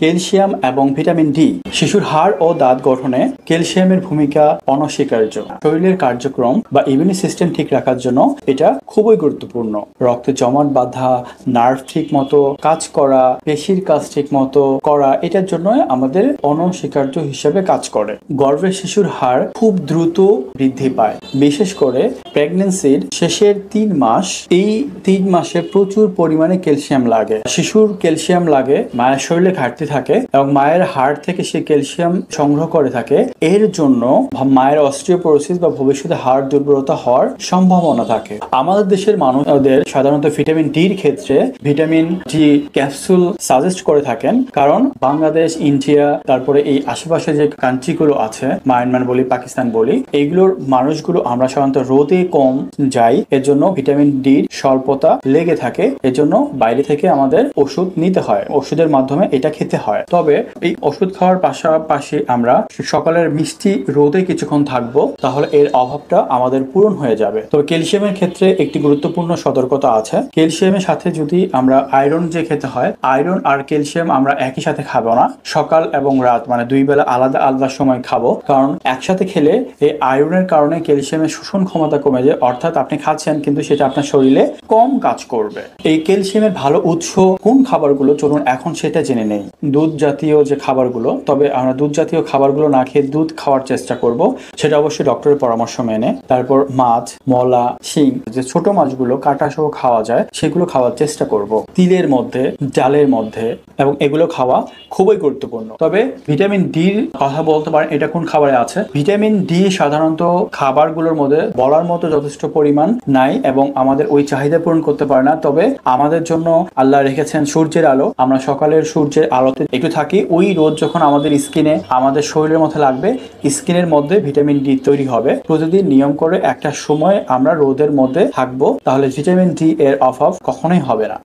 Calcium এবং vitamin D শিশুর হাড় ও দাঁত গঠনে ক্যালসিয়ামের ভূমিকা অনস্বীকার্য। শরীরের কার্যক্রম বা ইমিউনি সিস্টেম ঠিক রাখার জন্য এটা খুবই গুরুত্বপূর্ণ। রক্তে জমাট বাঁধা, নার্ভ ঠিক মতো কাজ করা, পেশির কাজ ঠিক মতো করা, এটার জন্য আমাদের অনস্বীকার্য হিসেবে কাজ করে। গর্ভের শিশুর হাড় খুব দ্রুত বৃদ্ধি পায়, বিশেষ করে প্রেগন্যান্সির শেষের 3 মাস। এই 3 মাসে প্রচুর পরিমাণে ক্যালসিয়াম লাগে। শিশুর ক্যালসিয়াম লাগে, মায়ের শরীরে ঘাটতি থাকে এবং মায়ের হাড় থেকে সে ক্যালসিয়াম সংগ্রহ করে থাকে। এর জন্য মায়ের অস্টিওপোরোসিস বা ভবিষ্যতে হাড় দুর্বলতা হওয়ার সম্ভাবনা থাকে। আমাদের দেশের মানুষদের সাধারণত ভিটামিন ডির ক্ষেত্রে ভিটামিন ডি ক্যাপসুল সাজেস্ট করে থাকেন, কারণ বাংলাদেশ, ইন্ডিয়া, তারপরে এই আশেপাশে যে কান্ট্রিগুলো আছে, মায়ানমার বলি, পাকিস্তান বলি, এইগুলোর মানুষগুলো আমরা সাধারণত রোদে কম যাই, এর জন্য ভিটামিন ডির স্বল্পতা লেগে থাকে। এর জন্য বাইরে থেকে আমাদের ওষুধ নিতে হয়, ওষুধের মাধ্যমে এটা খেতে হয়। তবে এই ওষুধ খাওয়ার পাশাপাশি আমরা সকালের মিষ্টি রোদে কিছুক্ষণ থাকবো, তাহলে এর অভাবটা আমাদের পূরণ হয়ে যাবে। তবে ক্যালসিয়ামের ক্ষেত্রে একটি গুরুত্বপূর্ণ সতর্কতা আছে। ক্যালসিয়ামের সাথে যদি আমরা আয়রন যে খেতে হয়, আয়রন আর ক্যালসিয়াম আমরা একই সাথে খাবো না, সকাল এবং রাত মানে 2 বেলা আলাদা আলাদা সময় খাবো। কারণ একসাথে খেলে এই আয়রনের কারণে ক্যালসিয়ামের শোষণ ক্ষমতা কমে যায়, অর্থাৎ আপনি খাচ্ছেন কিন্তু সেটা আপনার শরীরে কম কাজ করবে। এই ক্যালসিয়ামের ভালো উৎস কোন খাবারগুলো, চলুন এখন সেটা জেনে নেই। দুধ জাতীয় যে খাবারগুলো, তবে আমরা দুধ জাতীয় খাবারগুলো না খেয়ে দুধ খাওয়ার চেষ্টা করব, সেটা অবশ্যই ডক্টরের পরামর্শ মেনে। তারপর মাছ, মলা, শিং, যে ছোট মাছগুলো কাঁটা সহ খাওয়া যায় সেগুলো খাওয়ার চেষ্টা করব। তিলের মধ্যে, ডালের মধ্যে, এবং এগুলো খাওয়া খুবই গুরুত্বপূর্ণ। তবে ভিটামিন ডির কথা বলতে পারেন এটা কোন খাবারে আছে। ভিটামিন ডি সাধারণত খাবারগুলোর মধ্যে বলার মতো যথেষ্ট পরিমাণ নাই এবং আমাদের ওই চাহিদা পূরণ করতে পারে না। তবে আমাদের জন্য আল্লাহ রেখেছেন সূর্যের আলো। আমরা সকালের সূর্যের আলোতে একটু থাকি, ওই রোদ যখন আমাদের স্কিনে, আমাদের শরীরের মধ্যে লাগবে, স্কিনের মধ্যে ভিটামিন ডি তৈরি হবে। প্রতিদিন নিয়ম করে একটা সময় আমরা রোদের মধ্যে থাকবো, তাহলে ভিটামিন ডি এর অভাব কখনোই হবে না।